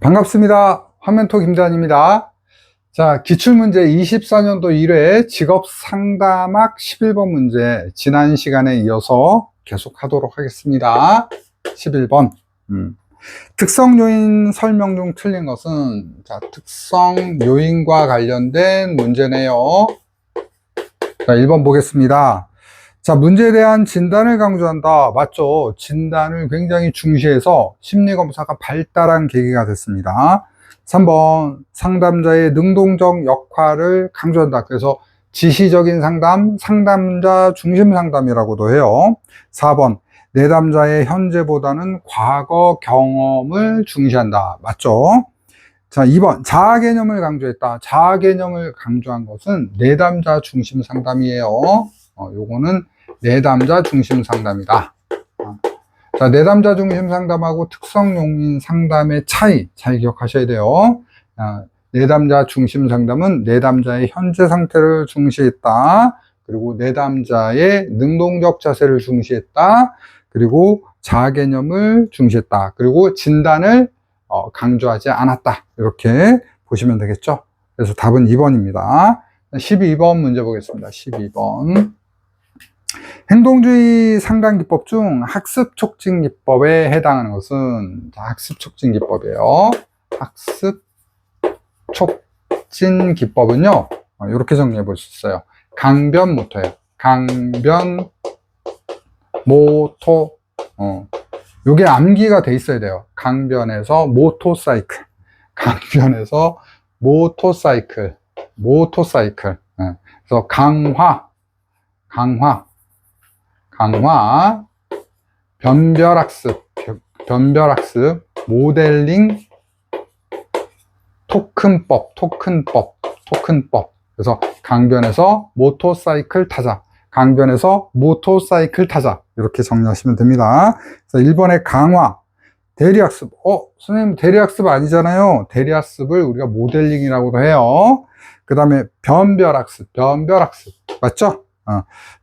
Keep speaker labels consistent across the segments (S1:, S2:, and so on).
S1: 반갑습니다. 화면톡 김대한입니다. 자, 기출문제 24년도 1회 직업상담학 11번 문제 지난 시간에 이어서 계속 하도록 하겠습니다. 11번 특성 요인 설명 중 틀린 것은 자, 특성 요인과 관련된 문제네요. 자, 1번 보겠습니다. 자, 문제에 대한 진단을 강조한다. 맞죠? 진단을 굉장히 중시해서 심리검사가 발달한 계기가 됐습니다. 3번 상담자의 능동적 역할을 강조한다. 그래서 지시적인 상담, 상담자 중심 상담이라고도 해요. 4번 내담자의 현재보다는 과거 경험을 중시한다. 맞죠? 자, 2번 자아 개념을 강조했다. 자아 개념을 강조한 것은 내담자 중심 상담이에요. 요거는 내담자 중심 상담이다. 자, 내담자 중심 상담하고 특성 요인 상담의 차이 잘 기억하셔야 돼요. 내담자 중심 상담은 내담자의 현재 상태를 중시했다. 그리고 내담자의 능동적 자세를 중시했다. 그리고 자아 개념을 중시했다. 그리고 진단을 강조하지 않았다. 이렇게 보시면 되겠죠. 그래서 답은 2번입니다. 12번 문제 보겠습니다. 12번. 행동주의 상담기법 중 학습 촉진 기법에 해당하는 것은 학습 촉진 기법이에요. 학습 촉진 기법은요, 이렇게 정리해 볼 수 있어요. 강변 모토예요. 강변 모토. 요게 암기가 돼 있어야 돼요. 강변에서 모토사이클. 강변에서 모토사이클. 모토사이클. 그래서 강화, 변별학습, 모델링, 토큰법. 그래서 강변에서 모토사이클 타자, 강변에서 모토사이클 타자. 이렇게 정리하시면 됩니다. 그래서 1번의 강화, 대리학습. 선생님, 대리학습 아니잖아요. 대리학습을 우리가 모델링이라고도 해요. 그 다음에 변별학습. 맞죠?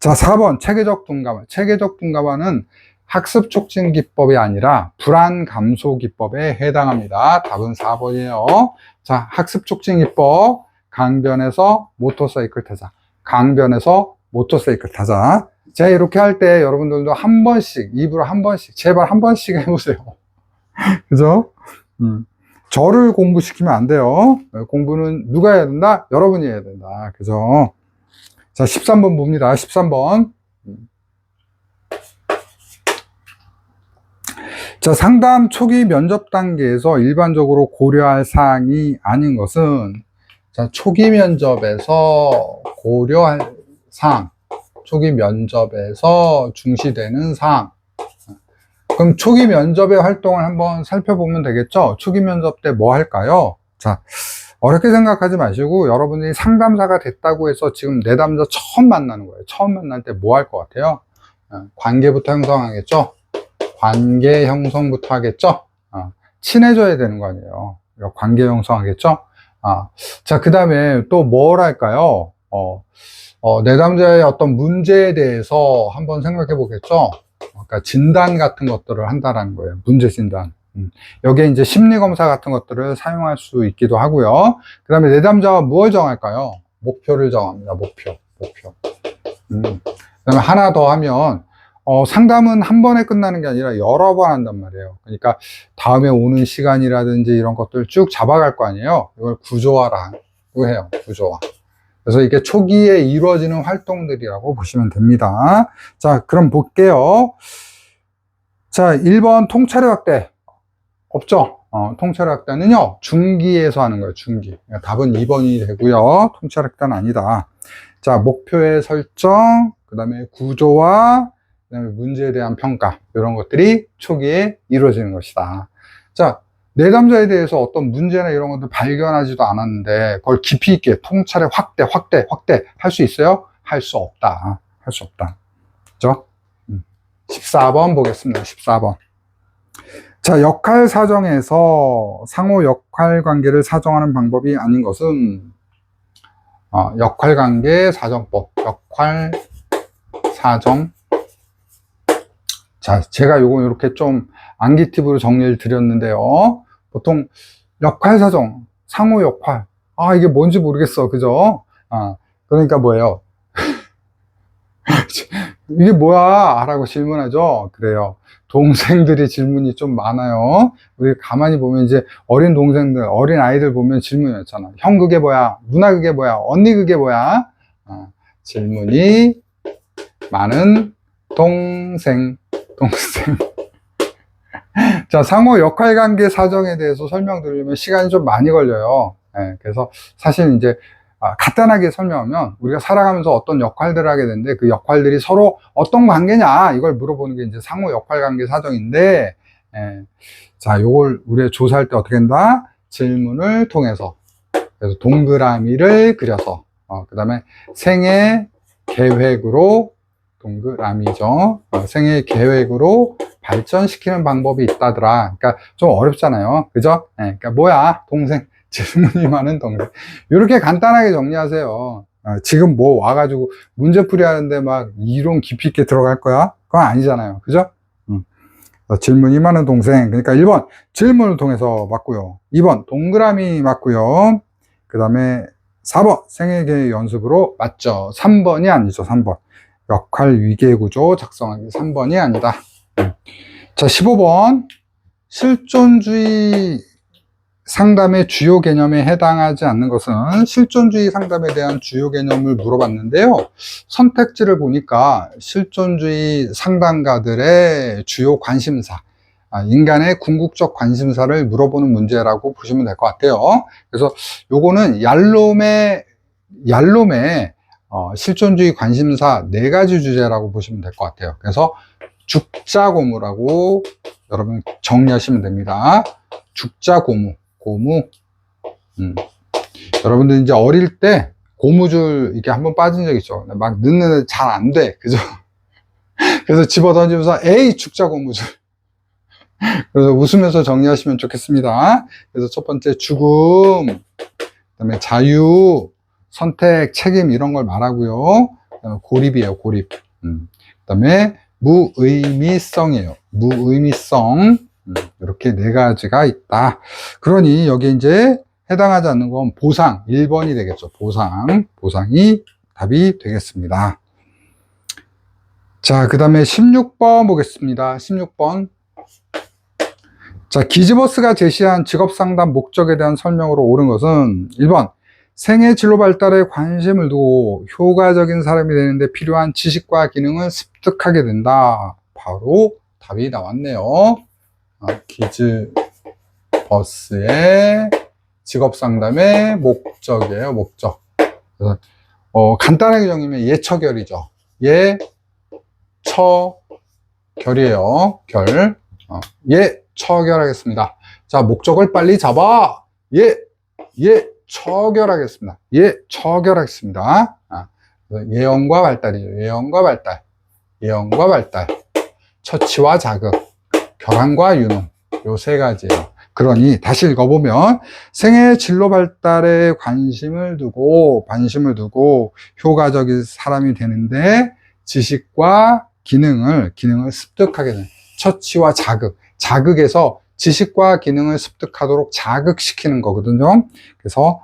S1: 자, 4번 체계적 둔감화. 체계적 둔감화는 학습 촉진 기법이 아니라 불안 감소 기법에 해당합니다. 답은 4번이에요. 자, 학습 촉진 기법, 강변에서 모토사이클 타자. 강변에서 모토사이클 타자. 제가 이렇게 할 때 여러분들도 한 번씩, 입으로 한 번씩, 제발 한 번씩 해보세요. 그죠? 저를 공부시키면 안 돼요. 공부는 누가 해야 된다? 여러분이 해야 된다. 그죠? 자, 13번 봅니다. 13번. 자, 상담 초기 면접 단계에서 일반적으로 고려할 사항이 아닌 것은, 자, 초기 면접에서 고려할 사항, 초기 면접에서 중시되는 사항. 그럼 초기 면접의 활동을 한번 살펴보면 되겠죠? 초기 면접 때 뭐 할까요? 자, 어렵게 생각하지 마시고 여러분이 상담사가 됐다고 해서 지금 내담자 처음 만나는 거예요. 처음 만날 때 뭐 할 것 같아요? 관계부터 형성하겠죠? 관계 형성부터 하겠죠? 친해져야 되는 거 아니에요. 관계 형성하겠죠? 자, 그 다음에 또 뭘 할까요? 내담자의 어떤 문제에 대해서 한번 생각해 보겠죠? 그러니까 진단 같은 것들을 한다는 거예요. 문제 진단. 여기에 이제 심리검사 같은 것들을 사용할 수 있기도 하고요. 그 다음에 내담자가 무엇을 정할까요? 목표를 정합니다. 목표. 그 다음에 하나 더 하면, 상담은 한 번에 끝나는 게 아니라 여러 번 한단 말이에요. 그러니까 다음에 오는 시간이라든지 이런 것들 쭉 잡아갈 거 아니에요. 이걸 구조화라고 해요. 구조화. 그래서 이게 초기에 이루어지는 활동들이라고 보시면 됩니다. 자, 그럼 볼게요. 자, 1번 통찰의 확대. 없죠? 통찰 확대는요, 중기에서 하는 거예요, 중기. 그러니까 답은 2번이 되고요. 통찰 확대는 아니다. 자, 목표의 설정, 그 다음에 구조와, 그 다음에 문제에 대한 평가, 이런 것들이 초기에 이루어지는 것이다. 자, 내담자에 대해서 어떤 문제나 이런 것들 발견하지도 않았는데, 그걸 깊이 있게 통찰의 확대 할 수 있어요? 할 수 없다. 할 수 없다. 그죠? 14번 보겠습니다. 14번. 자, 역할 사정에서 상호 역할 관계를 사정하는 방법이 아닌 것은 역할 관계 사정법, 역할 사정. 자, 제가 요거 이렇게 좀 암기 팁으로 정리를 드렸는데요. 보통 역할 사정, 상호 역할. 아, 이게 뭔지 모르겠어. 그죠? 아, 그러니까 뭐예요? 이게 뭐야? 라고 질문하죠. 그래요. 동생들이 질문이 좀 많아요. 우리 가만히 보면 이제 어린 동생들, 어린 아이들 보면 질문이 있잖아. 형 그게 뭐야? 누나 그게 뭐야? 언니 그게 뭐야? 질문이 많은 동생. 자, 상호 역할관계 사정에 대해서 설명드리려면 시간이 좀 많이 걸려요. 그래서 사실 이제 간단하게 설명하면 우리가 살아가면서 어떤 역할들을 하게 되는데 그 역할들이 서로 어떤 관계냐 이걸 물어보는 게 이제 상호 역할관계 사정인데, 자, 요걸 우리가 조사할 때 어떻게 한다? 질문을 통해서, 그래서 동그라미를 그려서, 그 다음에 생애 계획으로, 동그라미죠. 생애 계획으로 발전시키는 방법이 있다더라. 그러니까 좀 어렵잖아요. 그죠? 그러니까 뭐야? 동생. 질문이 많은 동생. 이렇게 간단하게 정리하세요. 지금 뭐 와가지고 문제풀이 하는데 막 이론 깊이 있게 들어갈 거야? 그건 아니잖아요. 그죠? 질문이 많은 동생. 그러니까 1번 질문을 통해서 맞고요. 2번 동그라미 맞고요. 그 다음에 4번 생애계획 연습으로 맞죠. 3번이 아니죠. 3번 역할 위계구조 작성하기. 3번이 아니다. 자, 15번 실존주의 상담의 주요 개념에 해당하지 않는 것은. 실존주의 상담에 대한 주요 개념을 물어봤는데요, 선택지를 보니까 실존주의 상담가들의 주요 관심사, 인간의 궁극적 관심사를 물어보는 문제라고 보시면 될 것 같아요. 그래서 요거는 얄롬의 실존주의 관심사 4가지 주제라고 보시면 될 것 같아요. 그래서 죽자고무라고 여러분 정리하시면 됩니다. 죽자고무. 여러분들 이제 어릴 때 고무줄 이렇게 한번 빠진 적 있죠. 막 넣는 잘 안 돼. 그죠? 그래서 집어 던지면서 에이 죽자 고무줄. 그래서 웃으면서 정리하시면 좋겠습니다. 그래서 첫 번째 죽음, 그다음에 자유, 선택, 책임 이런 걸 말하고요. 그다음에 고립이에요. 고립. 그다음에 무의미성이에요. 무의미성. 이렇게 4가지가 있다. 그러니 여기 이제 해당하지 않는 건 보상 1번이 되겠죠. 보상이 답이 되겠습니다. 자, 그 다음에 16번 보겠습니다. 16번. 자, 기즈버스가 제시한 직업상담 목적에 대한 설명으로 옳은 것은 1번 생애 진로 발달에 관심을 두고 효과적인 사람이 되는데 필요한 지식과 기능을 습득하게 된다. 바로 답이 나왔네요. 기즈버스의 직업상담의 목적이에요. 목적. 그래서 간단하게 정리하면 예처결이죠. 예처결이에요. 결. 예처결하겠습니다. 자, 목적을 빨리 잡아. 예처결하겠습니다. 예처결하겠습니다. 예언과 발달이죠. 예언과 발달. 처치와 자극. 결함과 유능. 요 3가지예요. 그러니 다시 읽어보면 생애 진로 발달에 관심을 두고 효과적인 사람이 되는데 지식과 기능을 습득하게 되는 처치와 자극에서 지식과 기능을 습득하도록 자극시키는 거거든요. 그래서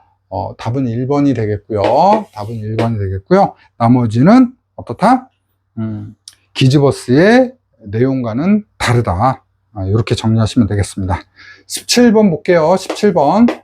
S1: 답은 1번이 되겠고요. 나머지는 어떻다? 기즈버스의 내용과는 다르다. 이렇게 정리하시면 되겠습니다. 17번 볼게요. 17번.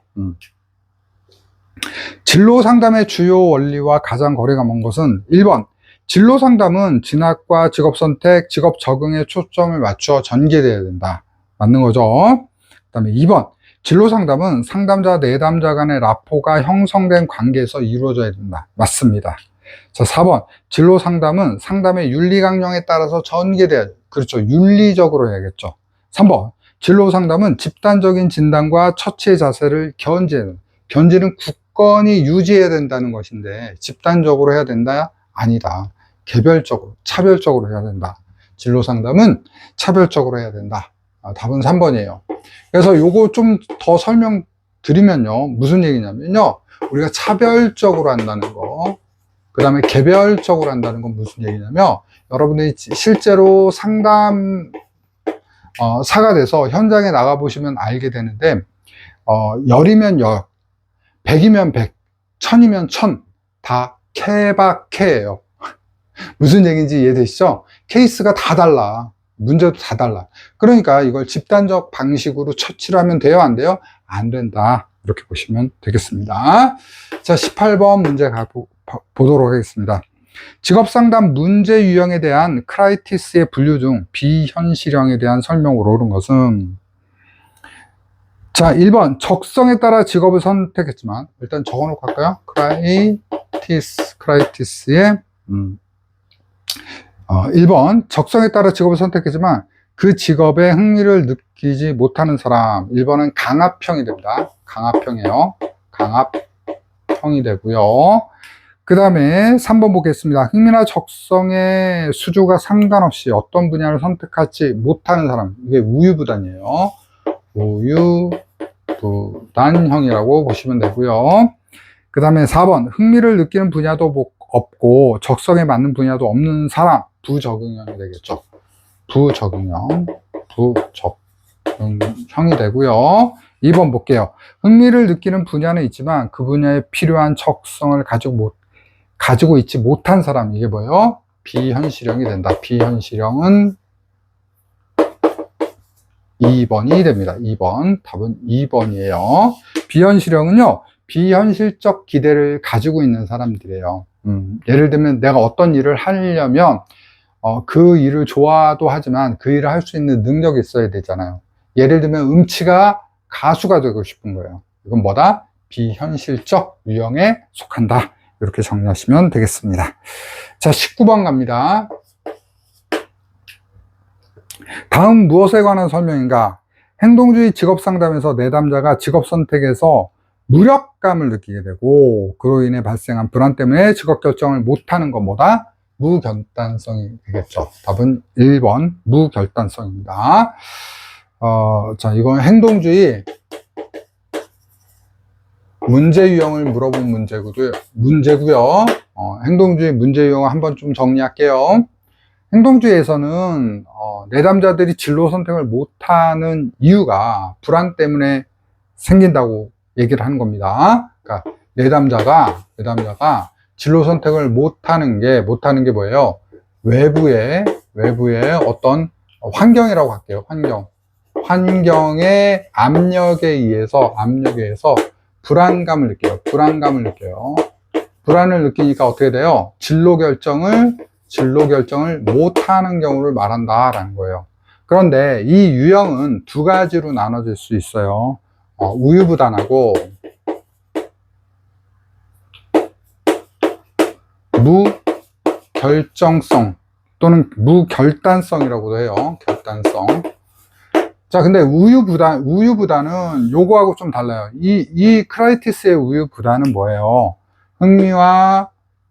S1: 진로 상담의 주요 원리와 가장 거리가 먼 것은 1번 진로 상담은 진학과 직업 선택, 직업 적응에 초점을 맞춰 전개되어야 된다. 맞는 거죠. 그 다음에 2번 진로 상담은 상담자, 내담자 간의 라포가 형성된 관계에서 이루어져야 된다. 맞습니다. 자, 4번 진로 상담은 상담의 윤리 강령에 따라서 전개돼야, 그렇죠, 윤리적으로 해야겠죠. 3번 진로 상담은 집단적인 진단과 처치의 자세를 견지는 굳건히 유지해야 된다는 것인데 집단적으로 해야 된다? 아니다. 개별적으로, 차별적으로 해야 된다. 진로 상담은 차별적으로 해야 된다. 답은 3번이에요. 그래서 요거 좀 더 설명드리면요, 무슨 얘기냐면요, 우리가 차별적으로 한다는 거, 그 다음에 개별적으로 한다는 건 무슨 얘기냐면, 여러분들이 실제로 상담 사가 돼서 현장에 나가 보시면 알게 되는데, 열이면 열, 100이면 100, 1000이면 1000, 다 케바케예요. 무슨 얘기인지 이해되시죠? 케이스가 다 달라. 문제도 다 달라. 그러니까 이걸 집단적 방식으로 처치를 하면 돼요? 안 돼요? 안 된다. 이렇게 보시면 되겠습니다. 자, 18번 문제 보도록 하겠습니다. 직업상담 문제 유형에 대한 크라이티스의 분류 중 비현실형에 대한 설명으로 옳은 것은, 자, 1번 적성에 따라 직업을 선택했지만, 일단 적어놓고 할까요? 크라이티스의 1번 적성에 따라 직업을 선택했지만 그 직업에 흥미를 느끼지 못하는 사람. 1번은 강압형이 됩니다. 강압형이에요. 강압형이 되고요. 그 다음에 3번 보겠습니다. 흥미나 적성의 수조가 상관없이 어떤 분야를 선택하지 못하는 사람. 이게 우유부단이에요. 우유부단형이라고 보시면 되고요. 그 다음에 4번 흥미를 느끼는 분야도 없고 적성에 맞는 분야도 없는 사람. 부적응형이 되겠죠. 부적응형이 되고요. 2번 볼게요. 흥미를 느끼는 분야는 있지만 그 분야에 필요한 적성을 가지고 있지 못한 사람. 이게 뭐예요? 비현실형이 된다. 비현실형은 2번이 됩니다. 2번. 답은 2번이에요. 비현실형은요, 비현실적 기대를 가지고 있는 사람들이에요. 예를 들면 내가 어떤 일을 하려면 그 일을 좋아도 하지만 그 일을 할 수 있는 능력이 있어야 되잖아요. 예를 들면 음치가 가수가 되고 싶은 거예요. 이건 뭐다? 비현실적 유형에 속한다. 이렇게 정리하시면 되겠습니다. 자, 19번 갑니다. 다음 무엇에 관한 설명인가? 행동주의 직업상담에서 내담자가 직업 선택에서 무력감을 느끼게 되고 그로 인해 발생한 불안 때문에 직업 결정을 못하는 건 뭐다? 무결단성이 되겠죠. 답은 1번 무결단성입니다. 자, 이건 행동주의 문제 유형을 물어본 문제고요. 행동주의 문제 유형을 한번 좀 정리할게요. 행동주의에서는 내담자들이 진로 선택을 못하는 이유가 불안 때문에 생긴다고 얘기를 하는 겁니다. 그러니까 내담자가 진로 선택을 못하는 게 뭐예요? 외부의 어떤 환경이라고 할게요. 환경의 압력에 의해서 불안감을 느껴요. 불안을 느끼니까 어떻게 돼요? 진로 결정을 못하는 경우를 말한다라는 거예요. 그런데 이 유형은 두 가지로 나눠질 수 있어요. 우유부단하고 무결정성 또는 무결단성이라고도 해요. 결단성. 자, 근데 우유부단은 요거하고 좀 달라요. 이 크라이티스의 우유부단은 뭐예요?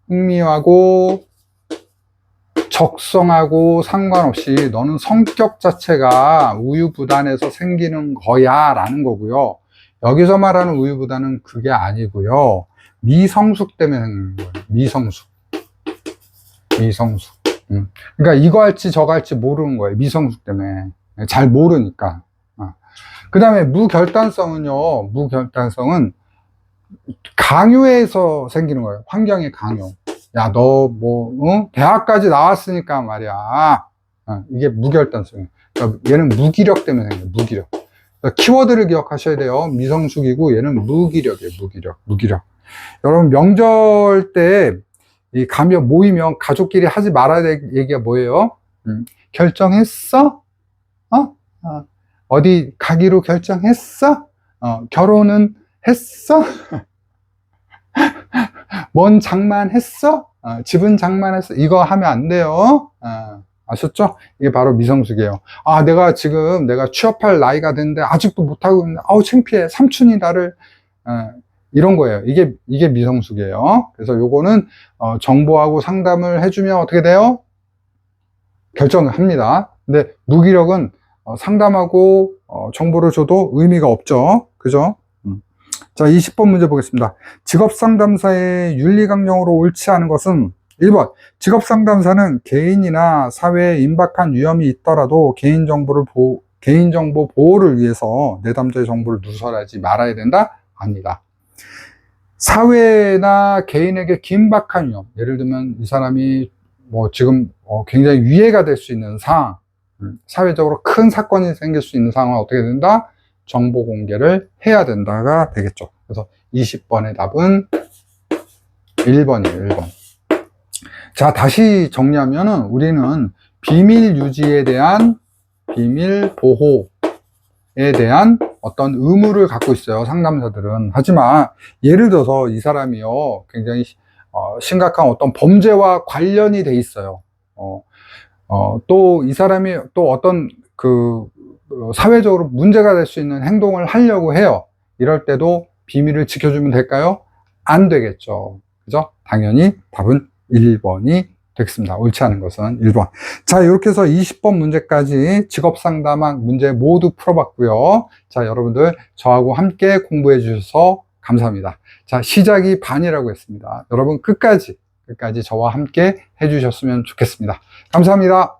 S1: 흥미하고 적성하고 상관없이 너는 성격 자체가 우유부단해서 생기는 거야 라는 거고요. 여기서 말하는 우유부단은 그게 아니고요. 미성숙 때문에 생기는 거예요. 미성숙. 그러니까 이거 할지 저거 할지 모르는 거예요. 미성숙 때문에. 잘 모르니까. 그 다음에 무결단성은 강요에서 생기는 거예요. 환경의 강요. 야, 너 대학까지 나왔으니까 말이야. 이게 무결단성이에요. 그러니까 얘는 무기력 때문에 생겨요. 무기력. 그러니까 키워드를 기억하셔야 돼요. 미성숙이고 얘는 무기력이에요. 무기력. 여러분 명절 때 이 가면 모이면 가족끼리 하지 말아야 될 얘기가 뭐예요? 결정했어? 어디 가기로 결정했어? 결혼은 했어? 뭔 장만했어? 집은 장만했어? 이거 하면 안 돼요. 아셨죠? 이게 바로 미성숙이에요. 내가 취업할 나이가 됐는데 아직도 못하고 있는데 창피해. 삼촌이 나를 이런 거예요. 이게 미성숙이에요. 그래서 요거는 정보하고 상담을 해주면 어떻게 돼요? 결정을 합니다. 근데 무기력은 상담하고 정보를 줘도 의미가 없죠. 그죠? 자, 20번 문제 보겠습니다. 직업상담사의 윤리강령으로 옳지 않은 것은 1번, 직업상담사는 개인이나 사회에 임박한 위험이 있더라도 개인정보 보호를 위해서 내담자의 정보를 누설하지 말아야 된다? 아니다. 사회나 개인에게 긴박한 위험, 예를 들면 이 사람이 뭐 지금 굉장히 위해가 될 수 있는 상황, 사회적으로 큰 사건이 생길 수 있는 상황은 어떻게 된다? 정보 공개를 해야 된다가 되겠죠. 그래서 20번의 답은 1번이에요, 1번. 자, 다시 정리하면은 우리는 비밀 유지에 대한 비밀 보호에 대한 어떤 의무를 갖고 있어요, 상담사들은. 하지만 예를 들어서 이 사람이요, 굉장히 심각한 어떤 범죄와 관련이 돼 있어요. 또 이 사람이 또 어떤 사회적으로 문제가 될 수 있는 행동을 하려고 해요. 이럴 때도 비밀을 지켜주면 될까요? 안 되겠죠. 그죠? 당연히 답은 1번이 되겠습니다. 옳지 않은 것은 1번. 자, 이렇게 해서 20번 문제까지 직업상담학 문제 모두 풀어봤고요. 자, 여러분들 저하고 함께 공부해 주셔서 감사합니다. 자, 시작이 반이라고 했습니다. 여러분 끝까지 저와 함께 해주셨으면 좋겠습니다. 감사합니다.